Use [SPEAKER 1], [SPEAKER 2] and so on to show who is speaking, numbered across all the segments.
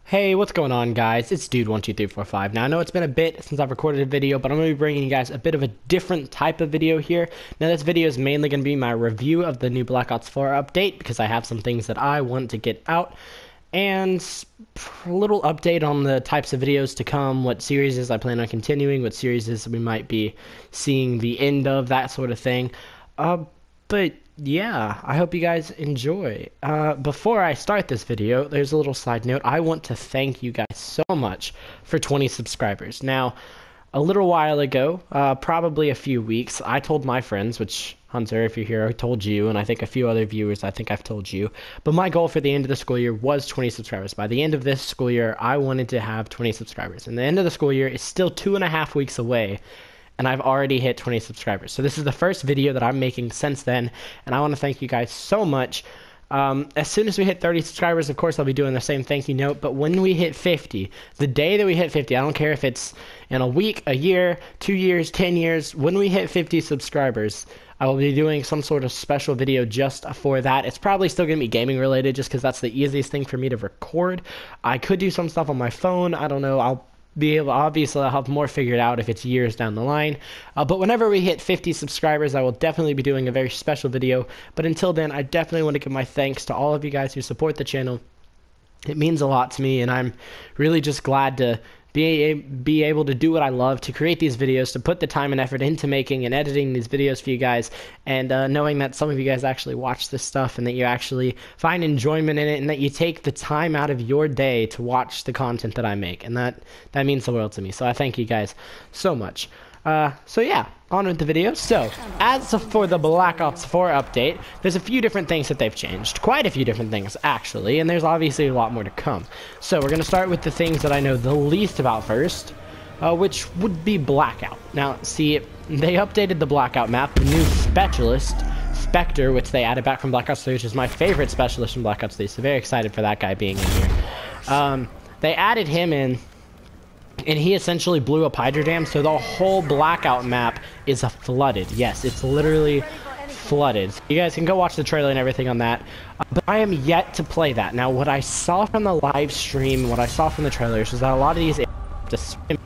[SPEAKER 1] Hey, what's going on, guys? It's Dude12345. Now, I know it's been a bit since I've recorded a video, but I'm going to be bringing you guys a bit of a different type of video here. Now, this video is mainly going to be my review of the new Black Ops 4 update, because I have some things that I want to get out, and a little update on the types of videos to come, what series I plan on continuing, what series we might be seeing the end of, that sort of thing. But yeah, I hope you guys enjoy. Before I start this video, there's a little side note. I want to thank you guys so much for 20 subscribers. Now, a little while ago, probably a few weeks, I told my friends, which, Hunter, if you're here, I told you, and I think a few other viewers, I think I've told you, but my goal for the end of the school year was 20 subscribers. By the end of this school year, I wanted to have 20 subscribers. And the end of the school year is still 2.5 weeks away, and I've already hit 20 subscribers. So this is the first video that I'm making since then, and I want to thank you guys so much. As soon as we hit 30 subscribers, of course, I'll be doing the same thank you note, but when we hit 50, the day that we hit 50, I don't care if it's in a week, a year, 2 years, 10 years, when we hit 50 subscribers, I will be doing some sort of special video just for that. It's probably still going to be gaming related, just because that's the easiest thing for me to record. I could do some stuff on my phone, I don't know, I'll be able, obviously I'll have more figured out if it's years down the line, but whenever we hit 50 subscribers, I will definitely be doing a very special video. But until then, I definitely want to give my thanks to all of you guys who support the channel. It means a lot to me, and I'm really just glad to be able to do what I love, to create these videos, to put the time and effort into making and editing these videos for you guys, and knowing that some of you guys actually watch this stuff and that you actually find enjoyment in it and that you take the time out of your day to watch the content that I make, and that means the world to me. So I thank you guys so much. So yeah, on with the video. So, as for the Black Ops 4 update, there's a few different things that they've changed. Quite a few different things, actually, and there's obviously a lot more to come. So, we're going to start with the things that I know the least about first, which would be Blackout. Now, see, they updated the Blackout map, the new specialist, Spectre, which they added back from Black Ops 3, which is my favorite specialist from Black Ops 3, so very excited for that guy being in here. They added him in, and he essentially blew up Hydro Dam, so the whole Blackout map is flooded. Yes, it's literally flooded. You guys can go watch the trailer and everything on that, but I am yet to play that. Now, what I saw from the live stream, what I saw from the trailers, is that a lot of these to swim,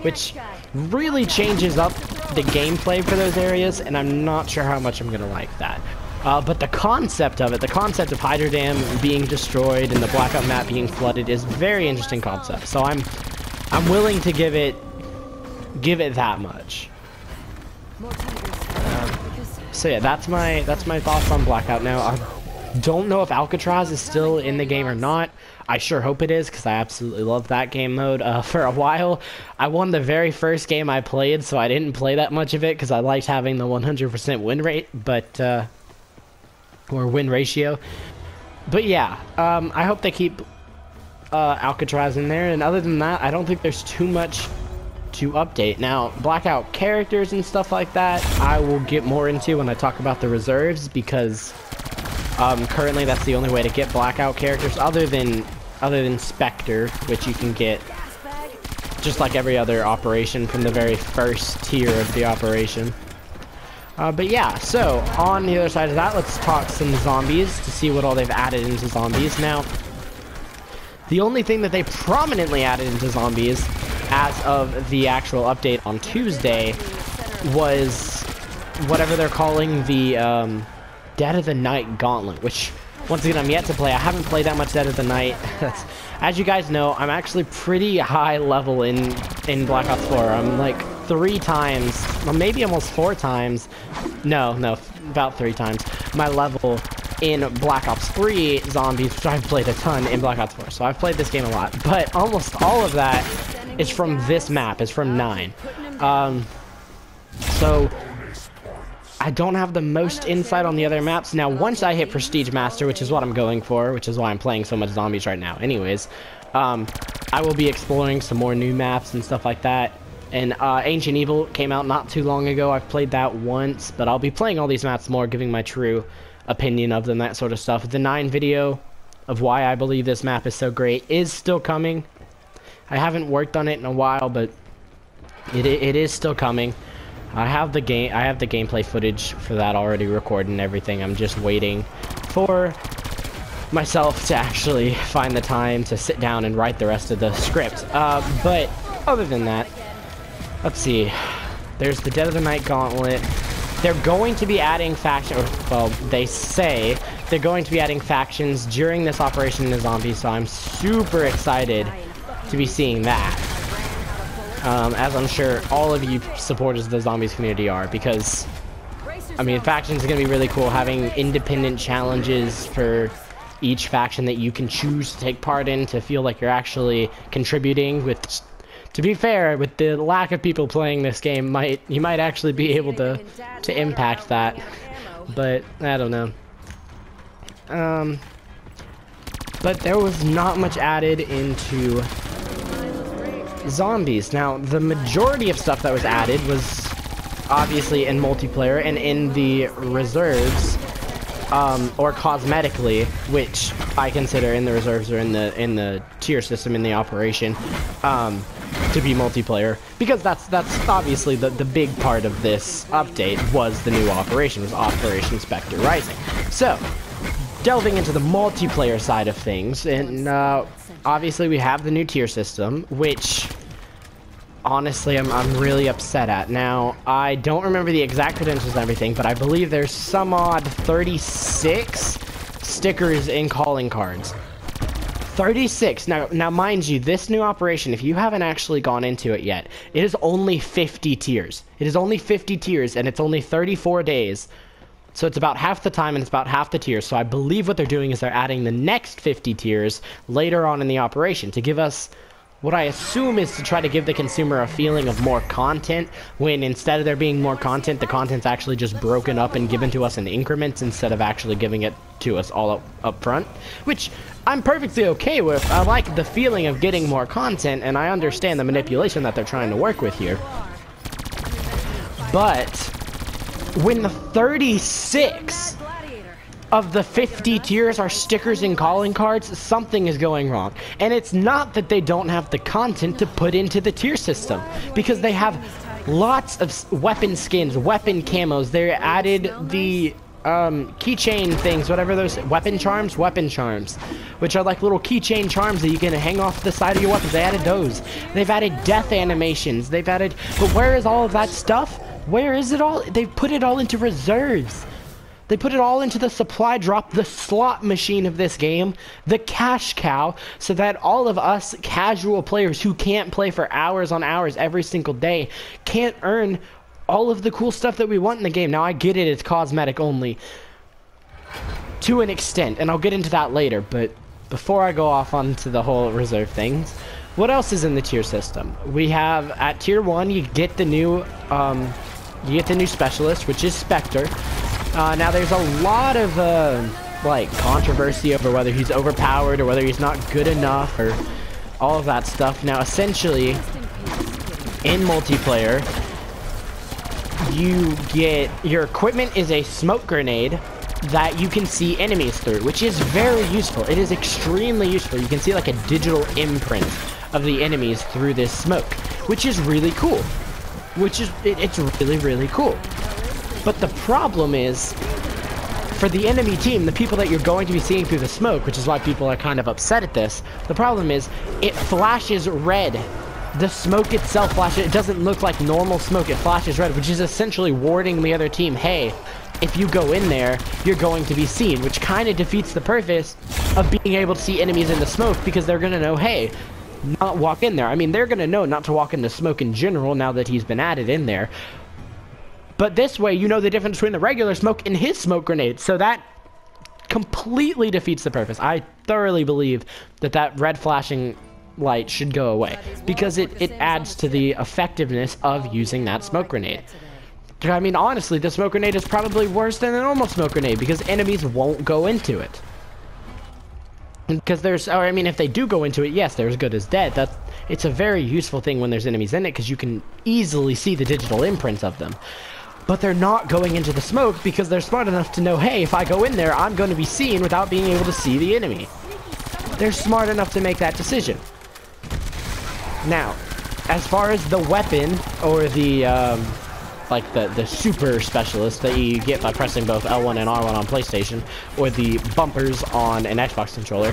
[SPEAKER 1] which really changes up the gameplay for those areas, and I'm not sure how much I'm going to like that. But the concept of it, the concept of Hydro Dam being destroyed and the Blackout map being flooded is a very interesting concept, so I'm willing to give it that much. So yeah, that's my thoughts on Blackout. Now, I don't know if Alcatraz is still in the game or not. I sure hope it is, because I absolutely love that game mode. For a while, I won the very first game I played, so I didn't play that much of it, because I liked having the 100% win rate, but or win ratio. But yeah, I hope they keep Alcatraz in there, and other than that, I don't think there's too much to update. Now, Blackout characters and stuff like that, I will get more into when I talk about the reserves, because currently that's the only way to get Blackout characters, other than Spectre, which you can get just like every other operation from the very first tier of the operation. But yeah, so on the other side of that, let's talk some zombies to see what all they've added into zombies. Now, the only thing that they prominently added into zombies as of the actual update on Tuesday was whatever they're calling the Dead of the Night Gauntlet, which, once again, I'm yet to play. I haven't played that much Dead of the Night. As you guys know, I'm actually pretty high level in Black Ops 4. I'm like 3 times, well, maybe almost 4 times, no, about 3 times my level in Black Ops 3 zombies, which I've played a ton in Black Ops 4, so I've played this game a lot, but almost all of that is from this map, is from 9. So I don't have the most insight on the other maps. Now, once I hit Prestige Master, which is what I'm going for, which is why I'm playing so much zombies right now anyways, I will be exploring some more new maps and stuff like that. And Ancient Evil came out not too long ago. I've played that once, but I'll be playing all these maps more, giving my true opinion of them, that sort of stuff. The 9 video of why I believe this map is so great is still coming. I haven't worked on it in a while, but it is still coming. I have the gameplay footage for that already recorded and everything. I'm just waiting for myself to actually find the time to sit down and write the rest of the script. But other than that, let's see. There's the Dead of the Night Gauntlet. They're going to be adding factions, well, they say they're going to be adding factions during this Operation the Zombie, so I'm super excited to be seeing that. As I'm sure all of you supporters of the Zombies community are, because, I mean, factions are going to be really cool, having independent challenges for each faction that you can choose to take part in to feel like you're actually contributing with... To be fair, with the lack of people playing this game, you might actually be able to impact that, but I don't know. But there was not much added into Zombies. Now, the majority of stuff that was added was obviously in multiplayer and in the reserves, or cosmetically, which I consider in the reserves or in the tier system in the operation, to be multiplayer, because that's obviously the big part of this update was the new operation, was Operation Spectre Rising. So, delving into the multiplayer side of things, and obviously we have the new tier system, which honestly I'm really upset at. Now, I don't remember the exact credentials and everything, but I believe there's some odd 36 stickers in calling cards. 36. Now, mind you, this new operation, if you haven't actually gone into it yet, it is only 50 tiers. It is only 50 tiers, and it's only 34 days. So it's about half the time, and it's about half the tiers. So I believe what they're doing is they're adding the next 50 tiers later on in the operation to give us what I assume is to try to give the consumer a feeling of more content, when instead of there being more content, the content's actually just broken up and given to us in increments instead of actually giving it to us all up front, which I'm perfectly okay with. I like the feeling of getting more content, and I understand the manipulation that they're trying to work with here. But when the 36 of the 50 tiers are stickers and calling cards, something is going wrong. And it's not that they don't have the content to put into the tier system, because they have lots of weapon skins, weapon camos. They added the keychain things, whatever those weapon charms, which are like little keychain charms that you can hang off the side of your weapons. They added those. They've added death animations. They've added, but where is all of that stuff? Where is it all? They've put it all into reserves. They put it all into the supply drop, the slot machine of this game, the cash cow, so that all of us casual players who can't play for hours on hours every single day can't earn all of the cool stuff that we want in the game. Now, I get it, it's cosmetic only to an extent, and I'll get into that later, but before I go off onto the whole reserve things, what else is in the tier system? We have, at tier 1, you get the new specialist, which is Spectre. Now, there's a lot of, like, controversy over whether he's overpowered or whether he's not good enough or all of that stuff. Now, essentially, in multiplayer, you get, your equipment is a smoke grenade that you can see enemies through, which is very useful. It is extremely useful. You can see, like, a digital imprint of the enemies through this smoke, which is really cool. It's really, really cool. But the problem is, for the enemy team, the people that you're going to be seeing through the smoke, which is why people are kind of upset at this, the problem is, it flashes red. The smoke itself flashes, it doesn't look like normal smoke, it flashes red, which is essentially warning the other team, hey, if you go in there, you're going to be seen, which kind of defeats the purpose of being able to see enemies in the smoke, because they're going to know, hey, not walk in there. I mean, they're going to know not to walk into smoke in general now that he's been added in there. But this way, you know the difference between the regular smoke and his smoke grenade. So that completely defeats the purpose. I thoroughly believe that that red flashing light should go away, because it adds to the effectiveness of using that smoke grenade. I mean, honestly, the smoke grenade is probably worse than a normal smoke grenade, because enemies won't go into it. Because there's, or I mean, if they do go into it, yes, they're as good as dead. It's a very useful thing when there's enemies in it, because you can easily see the digital imprints of them. But they're not going into the smoke because they're smart enough to know, hey, if I go in there, I'm going to be seen without being able to see the enemy. They're smart enough to make that decision. Now, as far as the weapon or the like the super specialist that you get by pressing both L1 and R1 on PlayStation, or the bumpers on an Xbox controller.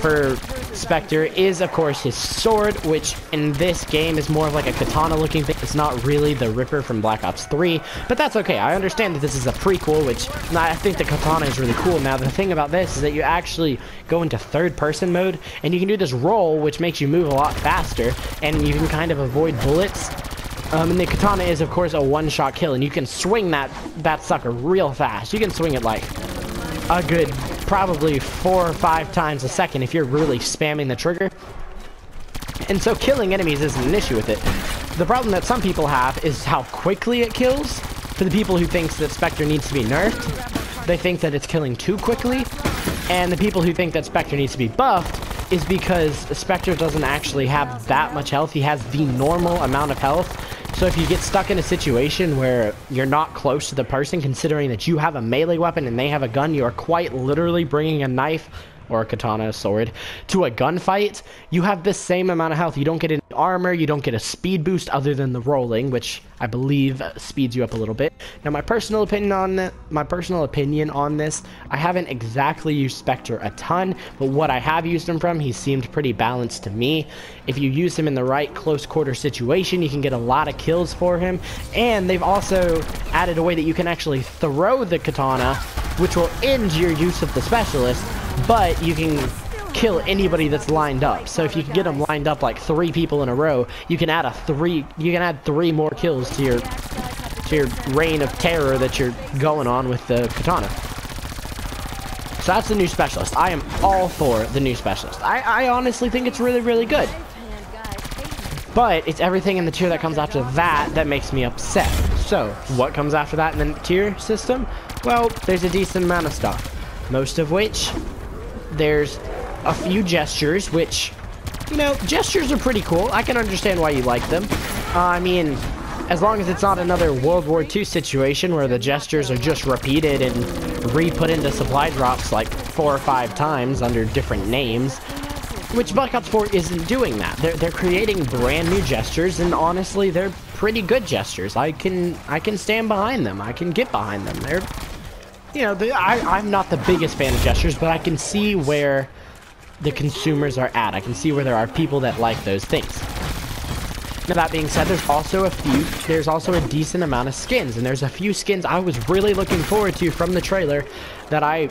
[SPEAKER 1] For Spectre is, of course, his sword, which in this game is more of like a katana looking thing. It's not really the Ripper from Black Ops 3, but that's okay. I understand that this is a prequel, which I think the katana is really cool. Now, the thing about this is that you actually go into third-person mode, and you can do this roll, which makes you move a lot faster, and you can kind of avoid bullets. And the katana is, of course, a one-shot kill, and you can swing that sucker real fast. You can swing it like a good probably 4 or 5 times a second if you're really spamming the trigger. And so killing enemies isn't an issue with it. The problem that some people have is how quickly it kills. For the people who thinks that Spectre needs to be nerfed, they think that it's killing too quickly. And the people who think that Spectre needs to be buffed is because Spectre doesn't actually have that much health. He has the normal amount of health. So if you get stuck in a situation where you're not close to the person, considering that you have a melee weapon and they have a gun, you are quite literally bringing a knife or a katana, sword, to a gunfight, you have the same amount of health. You don't get any armor, you don't get a speed boost other than the rolling, which I believe speeds you up a little bit. Now, my personal opinion on this, I haven't exactly used Spectre a ton, but what I have used him from, he seemed pretty balanced to me. If you use him in the right close quarter situation, you can get a lot of kills for him, and they've also added a way that you can actually throw the katana, which will end your use of the specialist, but you can kill anybody that's lined up. So if you can get them lined up like 3 people in a row, you can add 3 more kills to your reign of terror that you're going on with the katana. So that's the new specialist. I am all for the new specialist. I honestly think it's really, really good. But it's everything in the tier that comes after that makes me upset. So what comes after that in the tier system? Well, there's a decent amount of stuff. Most of which, there's a few gestures, which, you know, gestures are pretty cool. I can understand why you like them. I mean, as long as it's not another World War II situation where the gestures are just repeated and re-put into supply drops like 4 or 5 times under different names, which Black Ops 4 isn't doing that. They're creating brand new gestures, and honestly, they're pretty good gestures. I can stand behind them. I can get behind them. They're, you know, I'm not the biggest fan of gestures, but I can see where the consumers are at. I can see where there are people that like those things. Now, that being said, there's also a decent amount of skins, and there's a few skins I was really looking forward to from the trailer that I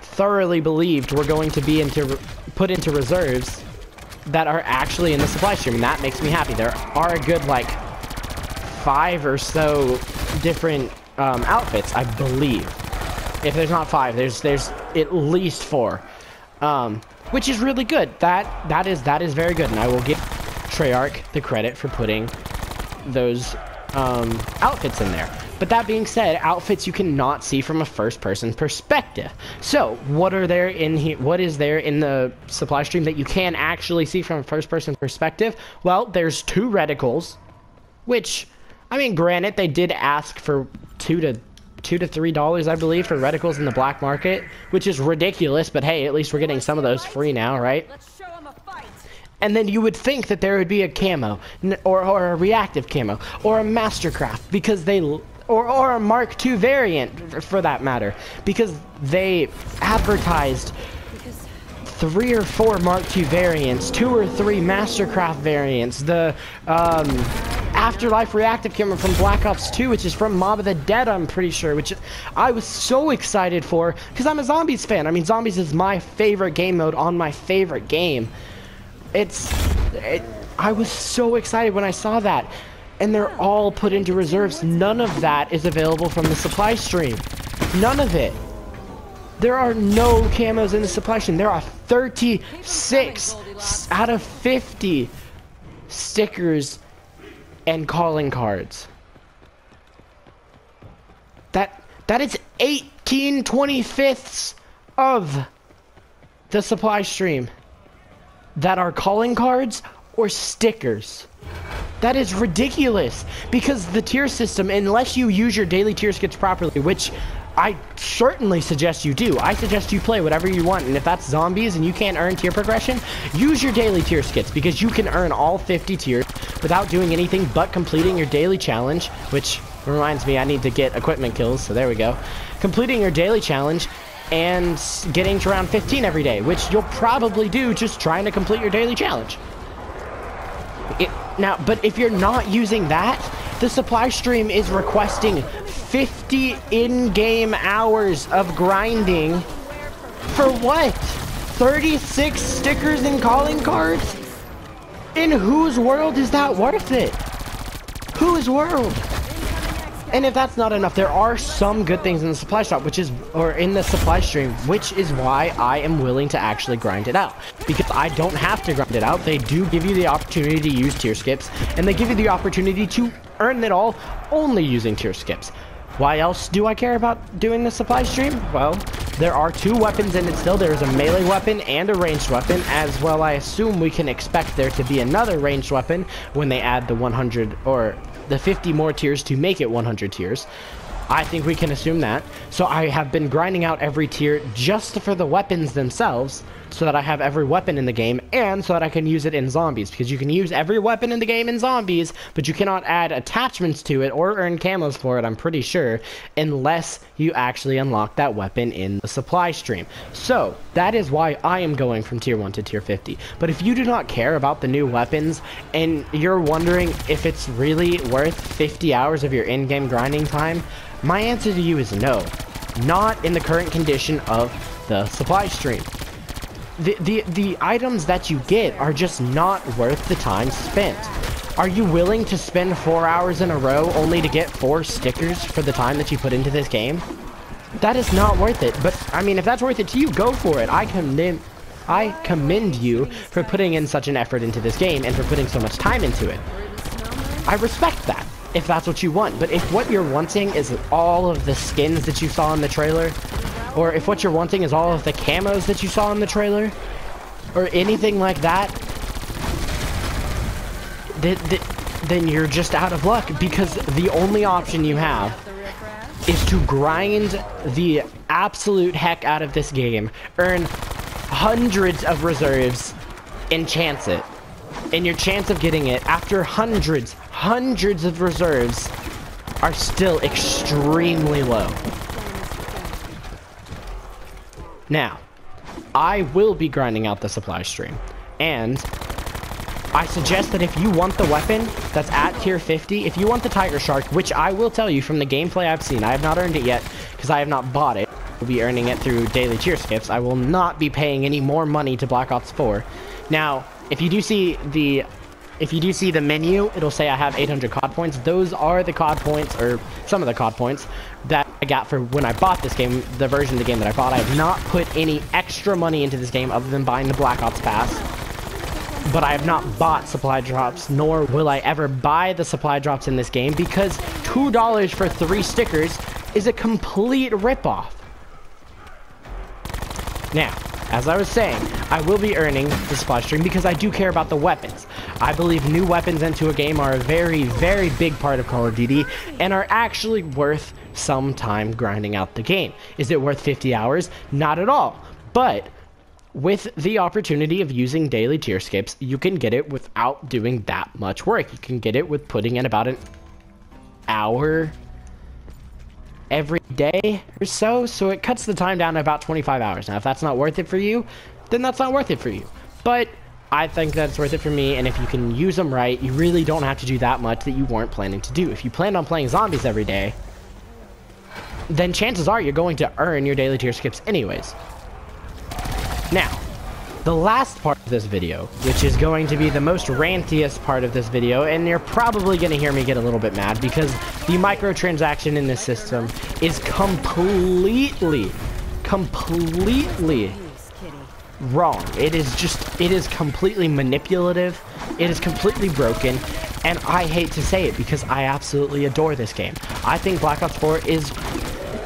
[SPEAKER 1] thoroughly believed were going to be put into reserves that are actually in the supply stream, and that makes me happy. There are a good, like, 5 or so different outfits, I believe. If there's not 5, there's at least 4, which is really good. That is very good, and I will give Treyarch the credit for putting those outfits in there. But that being said, outfits you cannot see from a first-person perspective. So, what are there in here? What is there in the supply stream that you can actually see from a first-person perspective? Well, there's 2 reticles, which, I mean, granted, they did ask for $2 to $3, I believe, for reticles in the black market, which is ridiculous. But hey, at least we're getting some of those free now, right? And then you would think that there would be a camo, or a reactive camo, or a Mastercraft, because they, or a Mark II variant, for that matter, because they advertised 3 or 4 Mark II variants, 2 or 3 Mastercraft variants, the Afterlife reactive camo from Black Ops 2, which is from Mob of the Dead, I'm pretty sure, which I was so excited for, because I'm a Zombies fan. I mean, Zombies is my favorite game mode on my favorite game. I was so excited when I saw that, and they're all put into reserves. None of that is available from the supply stream. None of it. There are no camos in the supply stream. There are 36 out of 50 stickers and calling cards. That is 18/25 of the supply stream that are calling cards or stickers. That is ridiculous, because the tier system, unless you use your daily tier skits properly, which I certainly suggest you do. I suggest you play whatever you want, and if that's Zombies and you can't earn tier progression, use your daily tier skits, because you can earn all 50 tiers without doing anything but completing your daily challenge, which reminds me I need to get equipment kills, so there we go. Completing your daily challenge and getting to round 15 every day, which you'll probably do just trying to complete your daily challenge. But if you're not using that, the supply stream is requesting 50 in-game hours of grinding for what? 36 stickers and calling cards? In whose world is that worth it? Whose world? And if that's not enough, there are some good things in the supply shop, or in the supply stream, which is why I am willing to actually grind it out. Because I don't have to grind it out. They do give you the opportunity to use tier skips, and they give you the opportunity to earn it all only using tier skips. Why else do I care about doing the supply stream? Well, there are 2 weapons in it still. There is a melee weapon and a ranged weapon, as well. I assume we can expect there to be another ranged weapon when they add the 100 or the 50 more tiers to make it 100 tiers. I think we can assume that. So I have been grinding out every tier just for the weapons themselves, so that I have every weapon in the game, and so that I can use it in zombies, because you can use every weapon in the game in zombies, but you cannot add attachments to it or earn camos for it, I'm pretty sure, unless you actually unlock that weapon in the supply stream. So that is why I am going from tier 1 to tier 50. But if you do not care about the new weapons, and you're wondering if it's really worth 50 hours of your in-game grinding time, my answer to you is no. Not in the current condition of the supply stream. The items that you get are just not worth the time spent. Are you willing to spend 4 hours in a row only to get 4 stickers for the time that you put into this game? That is not worth it. But, I mean, if that's worth it to you, go for it. I commend you for putting in such an effort into this game and for putting so much time into it. I respect that, if that's what you want. But if what you're wanting is all of the skins that you saw in the trailer, or if what you're wanting is all of the camos that you saw in the trailer, or anything like that, then you're just out of luck, because the only option you have is to grind the absolute heck out of this game, earn hundreds of reserves, and chance it. And your chance of getting it after hundreds of reserves are still extremely low. Now, I will be grinding out the supply stream, and I suggest that if you want the weapon that's at tier 50, if you want the Tiger Shark, which I will tell you from the gameplay I've seen, I have not earned it yet because I have not bought it. We'll be earning it through daily tier skips. I will not be paying any more money to Black Ops 4. Now, if you do see the menu, it'll say I have 800 COD points. Those are the COD points, or some of the COD points, that I got for when I bought this game, the version of the game that I bought. I have not put any extra money into this game other than buying the Black Ops Pass. But I have not bought supply drops, nor will I ever buy the supply drops in this game, because $2 for 3 stickers is a complete ripoff. Now, as I was saying, I will be earning the supply stream because I do care about the weapons. I believe new weapons into a game are a very, very big part of Call of Duty and are actually worth some time grinding out the game. Is it worth 50 hours? Not at all. But with the opportunity of using daily tier skips, you can get it without doing that much work. You can get it with putting in about an hour every day or so it cuts the time down to about 25 hours. Now, if that's not worth it for you, then that's not worth it for you. But I think that's worth it for me, and if you can use them right, you really don't have to do that much that you weren't planning to do. If you planned on playing zombies every day, then chances are you're going to earn your daily tier skips anyways. Now, the last part of this video, which is going to be the most rantiest part of this video, and you're probably going to hear me get a little bit mad because the microtransaction in this system is completely wrong. It is completely manipulative. It is completely broken, and I hate to say it because I absolutely adore this game. I think Black Ops 4 is,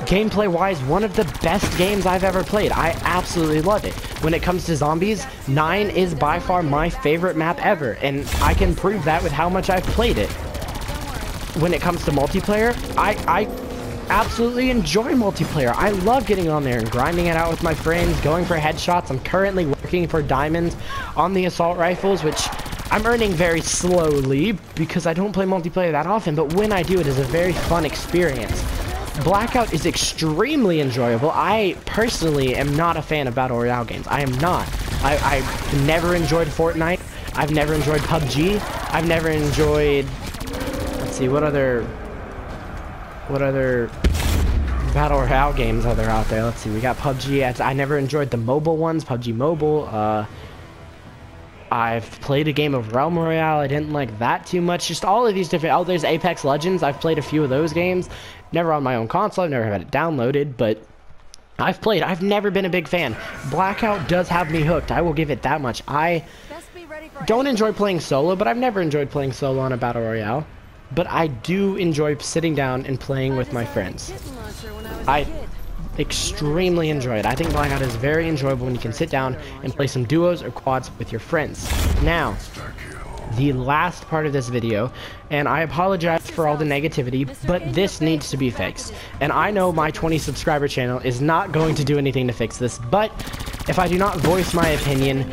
[SPEAKER 1] gameplay-wise, one of the best games I've ever played. I absolutely love it. When it comes to zombies, 9 is by far my favorite map ever, and I can prove that with how much I've played it. When it comes to multiplayer, I absolutely enjoy multiplayer. I love getting on there and grinding it out with my friends, going for headshots. I'm currently working for diamonds on the assault rifles, which I'm earning very slowly because I don't play multiplayer that often, but when I do, it is a very fun experience. Blackout is extremely enjoyable. I personally am not a fan of Battle Royale games. I am not. I've never enjoyed Fortnite. I've never enjoyed PUBG. I've never enjoyed... Let's see, what other Battle Royale games are there out there? Let's see, we got PUBG. I never enjoyed the mobile ones, PUBG Mobile. I've played a game of Realm Royale. I didn't like that too much. Just all of these different... Oh, there's Apex Legends. I've played a few of those games. Never on my own console. I've never had it downloaded, but I've played. I've never been a big fan. Blackout does have me hooked. I will give it that much. I don't enjoy playing solo, but I've never enjoyed playing solo on a Battle Royale. But I do enjoy sitting down and playing with my friends. I extremely enjoy it. I think Blackout is very enjoyable when you can sit down and play some duos or quads with your friends. Now, the last part of this video, and I apologize for all the negativity, but this needs to be fixed. And I know my 20 subscriber channel is not going to do anything to fix this, but if I do not voice my opinion,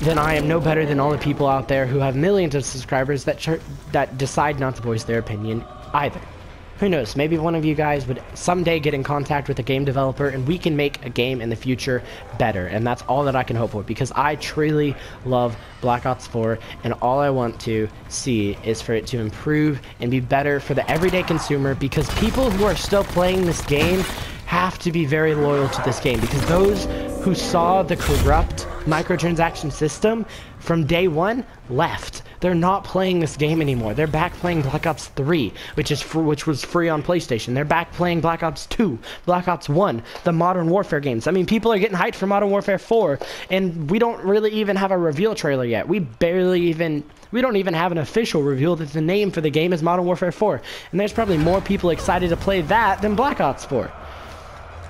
[SPEAKER 1] then I am no better than all the people out there who have millions of subscribers that decide not to voice their opinion either. Who knows, maybe one of you guys would someday get in contact with a game developer and we can make a game in the future better. And that's all that I can hope for, because I truly love Black Ops 4 and all I want to see is for it to improve and be better for the everyday consumer, because people who are still playing this game have to be very loyal to this game, because those who saw the corrupt microtransaction system from day one left. They're not playing this game anymore. They're back playing Black Ops 3, which was free on PlayStation. They're back playing Black Ops 2, Black Ops 1, the Modern Warfare games. I mean, people are getting hyped for Modern Warfare 4, and we don't really even have a reveal trailer yet. We don't even have an official reveal that the name for the game is Modern Warfare 4. And there's probably more people excited to play that than Black Ops 4.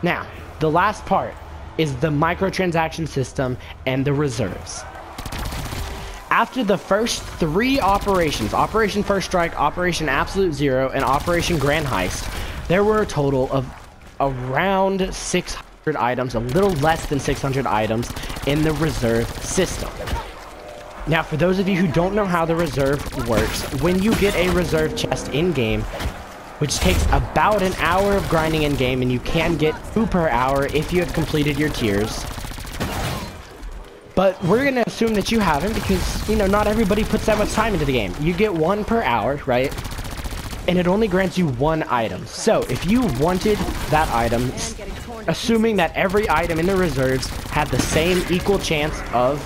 [SPEAKER 1] Now, the last part is the microtransaction system and the reserves. After the first 3 operations, Operation First Strike, Operation Absolute Zero, and Operation Grand Heist, there were a total of around 600 items, a little less than 600 items in the reserve system. Now, for those of you who don't know how the reserve works, when you get a reserve chest in-game, which takes about an hour of grinding in-game, and you can get 2 per hour if you have completed your tiers. But we're going to assume that you haven't, because, you know, not everybody puts that much time into the game. You get 1 per hour, right? And it only grants you 1 item. So, if you wanted that item, assuming that every item in the reserves had the same equal chance of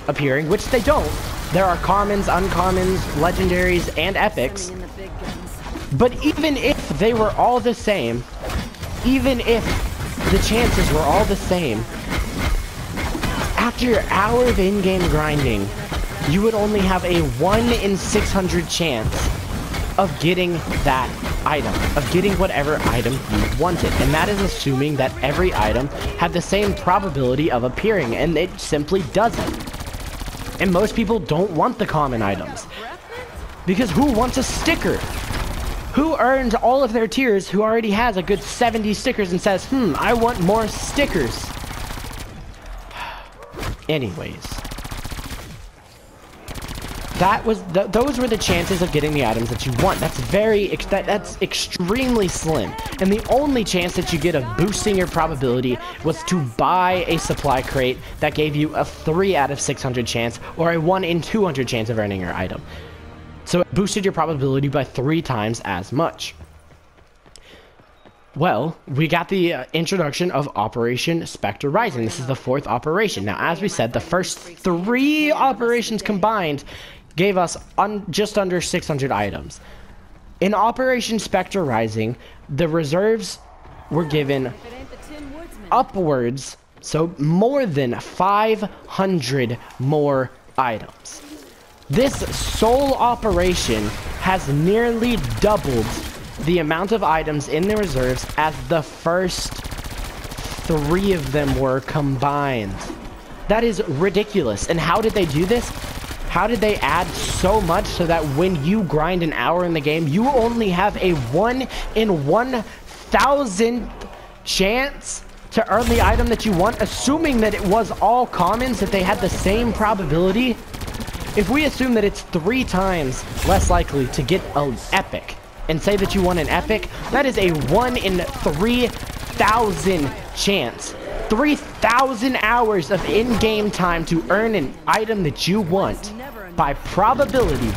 [SPEAKER 1] appearing, which they don't. There are commons, uncommons, legendaries, and epics. But even if they were all the same, even if the chances were all the same, after your hour of in-game grinding, you would only have a 1 in 600 chance of getting that item, of getting whatever item you wanted. And that is assuming that every item had the same probability of appearing, and it simply doesn't. And most people don't want the common items, because who wants a sticker? Who earned all of their tiers who already has a good 70 stickers and says, I want more stickers? Anyways. Those were the chances of getting the items that you want. That's extremely slim. And the only chance that you get of boosting your probability was to buy a supply crate that gave you a 3 out of 600 chance, or a 1 in 200 chance of earning your item. So it boosted your probability by 3 times as much. Well, we got the introduction of Operation Spectre Rising. This is the 4th operation. Now, as we said, the first 3 operations combined gave us just under 600 items. In Operation Spectre Rising, the reserves were given upwards, so more than 500 more items. This sole operation has nearly doubled the amount of items in the reserves as the first 3 of them were combined. That is ridiculous. And how did they do this? How did they add so much so that when you grind an hour in the game, you only have a 1 in 1,000 chance to earn the item that you want, assuming that it was all commons, that they had the same probability? if we assume that it's 3 times less likely to get an epic, and say that you want an epic, that is a 1 in 3,000 chance. 3,000 hours of in-game time to earn an item that you want by probability.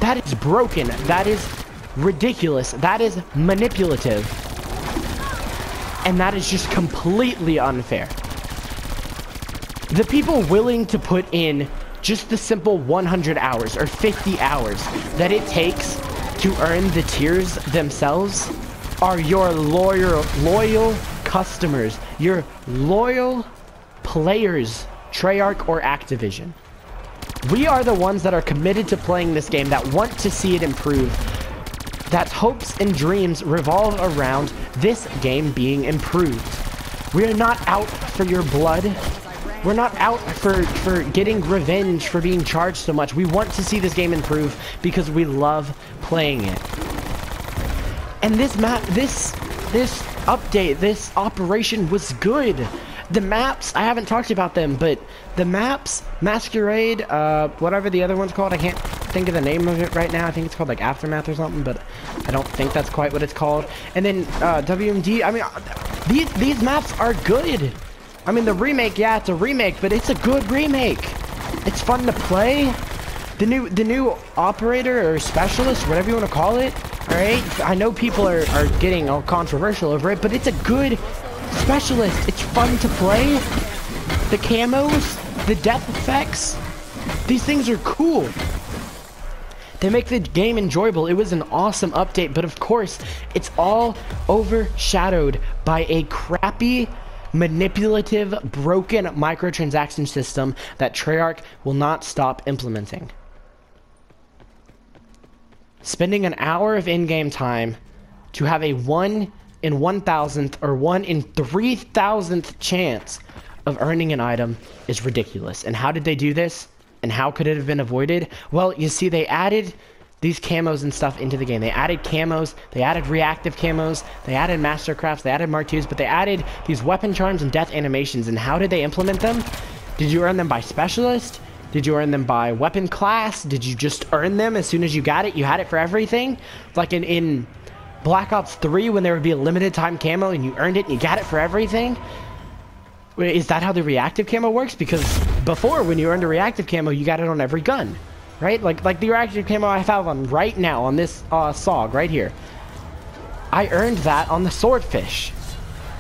[SPEAKER 1] That is broken. That is ridiculous. That is manipulative. And that is just completely unfair. The people willing to put in just the simple 100 hours or 50 hours that it takes to earn the tiers themselves are your loyal customers, your loyal players, Treyarch or Activision. We are the ones that are committed to playing this game, that want to see it improve, that hopes and dreams revolve around this game being improved. We are not out for your blood. We're not out for getting revenge for being charged so much. We want to see this game improve because we love playing it. And this update, this operation was good. The maps, I haven't talked about them, but the maps, Masquerade, whatever the other one's called, I can't think of the name of it right now. I think it's called like Aftermath or something, but I don't think that's quite what it's called. And then WMD, I mean, these maps are good. I mean, the remake, yeah, it's a remake, but it's a good remake. It's fun to play. The new operator or specialist, whatever you want to call it, all right? I know people are getting all controversial over it, but it's a good specialist. It's fun to play. The camos, the death effects, these things are cool. They make the game enjoyable. It was an awesome update, but of course, it's all overshadowed by a crappy, manipulative, broken microtransaction system that Treyarch will not stop implementing. Spending an hour of in-game time to have a 1 in 1,000th or 1 in 3,000th chance of earning an item is ridiculous. And how did they do this? And how could it have been avoided? Well, you see, they added these camos and stuff into the game. They added camos, they added reactive camos, they added mastercrafts, they added Mark IIs, but they added these weapon charms and death animations. And how did they implement them? Did you earn them by specialist? Did you earn them by weapon class? Did you just earn them as soon as you got it? You had it for everything? Like in Black Ops 3 when there would be a limited time camo and you earned it and you got it for everything? Is that how the reactive camo works? Because before, when you earned a reactive camo, you got it on every gun, right? Like the reactive camo I have on right now on this SOG right here. I earned that on the Swordfish,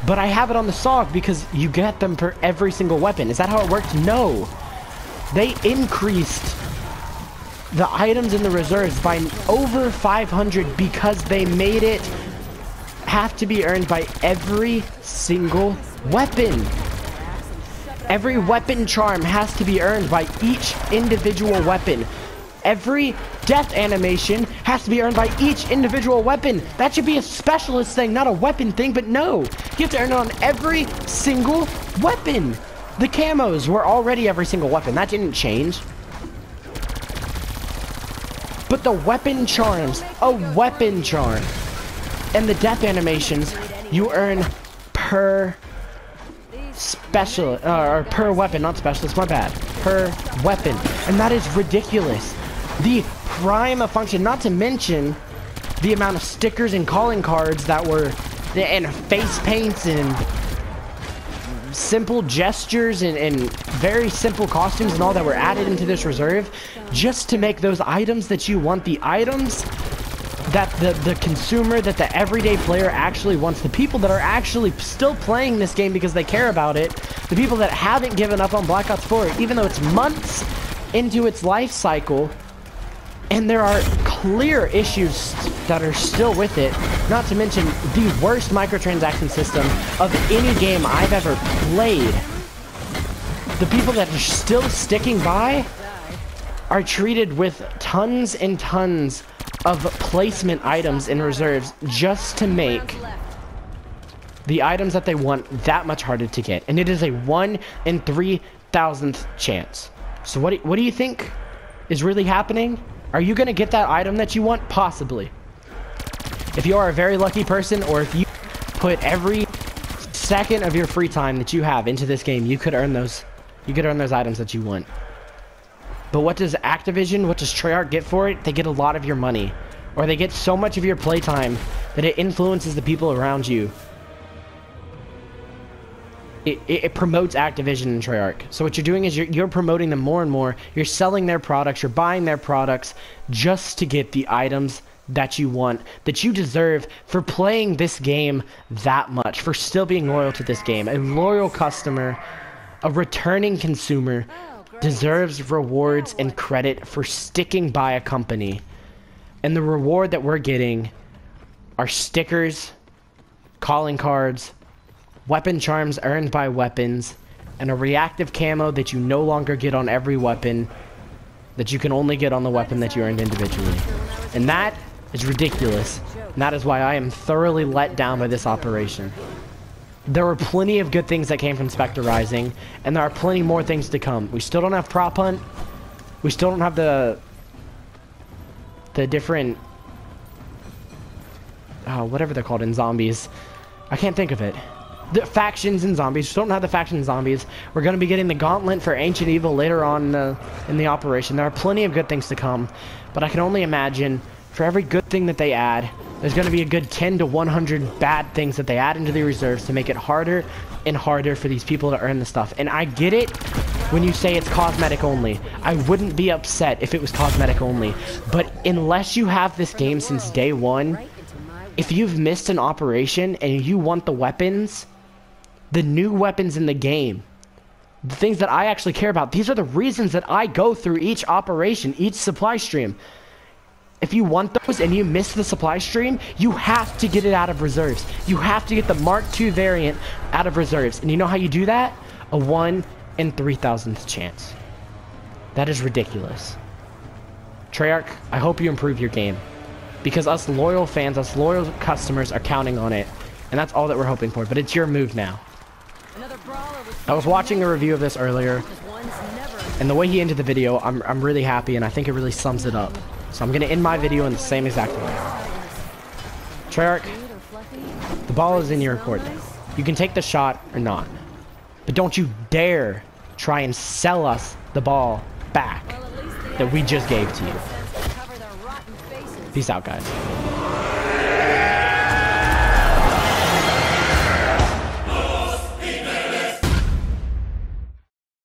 [SPEAKER 1] but I have it on the SOG because you get them for every single weapon. Is that how it works? No. They increased the items in the reserves by over 500 because they made it have to be earned by every single weapon. Every weapon charm has to be earned by each individual weapon. Every death animation has to be earned by each individual weapon. That should be a specialist thing, not a weapon thing, but no. You have to earn it on every single weapon. The camos were already every single weapon. That didn't change. But the weapon charms, a weapon charm, and the death animations, you earn per special, or per weapon, not specialist, my bad, per weapon. And that is ridiculous. The prime function, not to mention the amount of stickers and calling cards that were, and face paints and simple gestures and very simple costumes and all that were added into this reserve just to make those items that you want, the items that the consumer, that the everyday player actually wants, the people that are actually still playing this game because they care about it, the people that haven't given up on Black Ops 4 even though it's months into its life cycle, and there are clear issues that are still with it, not to mention the worst microtransaction system of any game I've ever played. The people that are still sticking by are treated with tons and tons of placement items in reserves just to make the items that they want that much harder to get. And it is a 1 in 3,000th chance. So what do you think is really happening? Are you going to get that item that you want? Possibly. If you are a very lucky person, or if you put every second of your free time that you have into this game, you could earn those you could earn those items that you want. But what does Activision, what does Treyarch get for it? They get a lot of your money. Or they get so much of your playtime that it influences the people around you. It promotes Activision and Treyarch. So what you're doing is you're promoting them more and more. You're selling their products. You're buying their products just to get the items that you want, that you deserve for playing this game that much, for still being loyal to this game. A loyal customer, a returning consumer, deserves rewards and credit for sticking by a company. And the reward that we're getting are stickers, calling cards, weapon charms earned by weapons, and a reactive camo that you no longer get on every weapon, that you can only get on the weapon that you earned individually. And that is ridiculous. And that is why I am thoroughly let down by this operation. There were plenty of good things that came from Spectre Rising, and there are plenty more things to come. We still don't have Prop Hunt. We still don't have the different, whatever they're called in zombies. I can't think of it. The factions and zombies. We still don't have the faction and zombies. We're going to be getting the gauntlet for Ancient Evil later on in the operation. There are plenty of good things to come, but I can only imagine for every good thing that they add, there's going to be a good 10 to 100 bad things that they add into the reserves to make it harder and harder for these people to earn the stuff. And I get it when you say it's cosmetic only. I wouldn't be upset if it was cosmetic only. But unless you have this game since day one, if you've missed an operation and you want the weapons, the new weapons in the game, the things that I actually care about, these are the reasons that I go through each operation, each supply stream. If you want those and you miss the supply stream, you have to get it out of reserves. You have to get the Mark II variant out of reserves. And you know how you do that? A 1 in 3,000th chance. That is ridiculous. Treyarch, I hope you improve your game. Because us loyal fans, us loyal customers are counting on it. And that's all that we're hoping for. But it's your move now. I was watching a review of this earlier, and the way he ended the video, I'm really happy, and I think it really sums it up. So I'm going to end my video in the same exact way. Treyarch, the ball is in your court. You can take the shot or not. But don't you dare try and sell us the ball back that we just gave to you. Peace out, guys.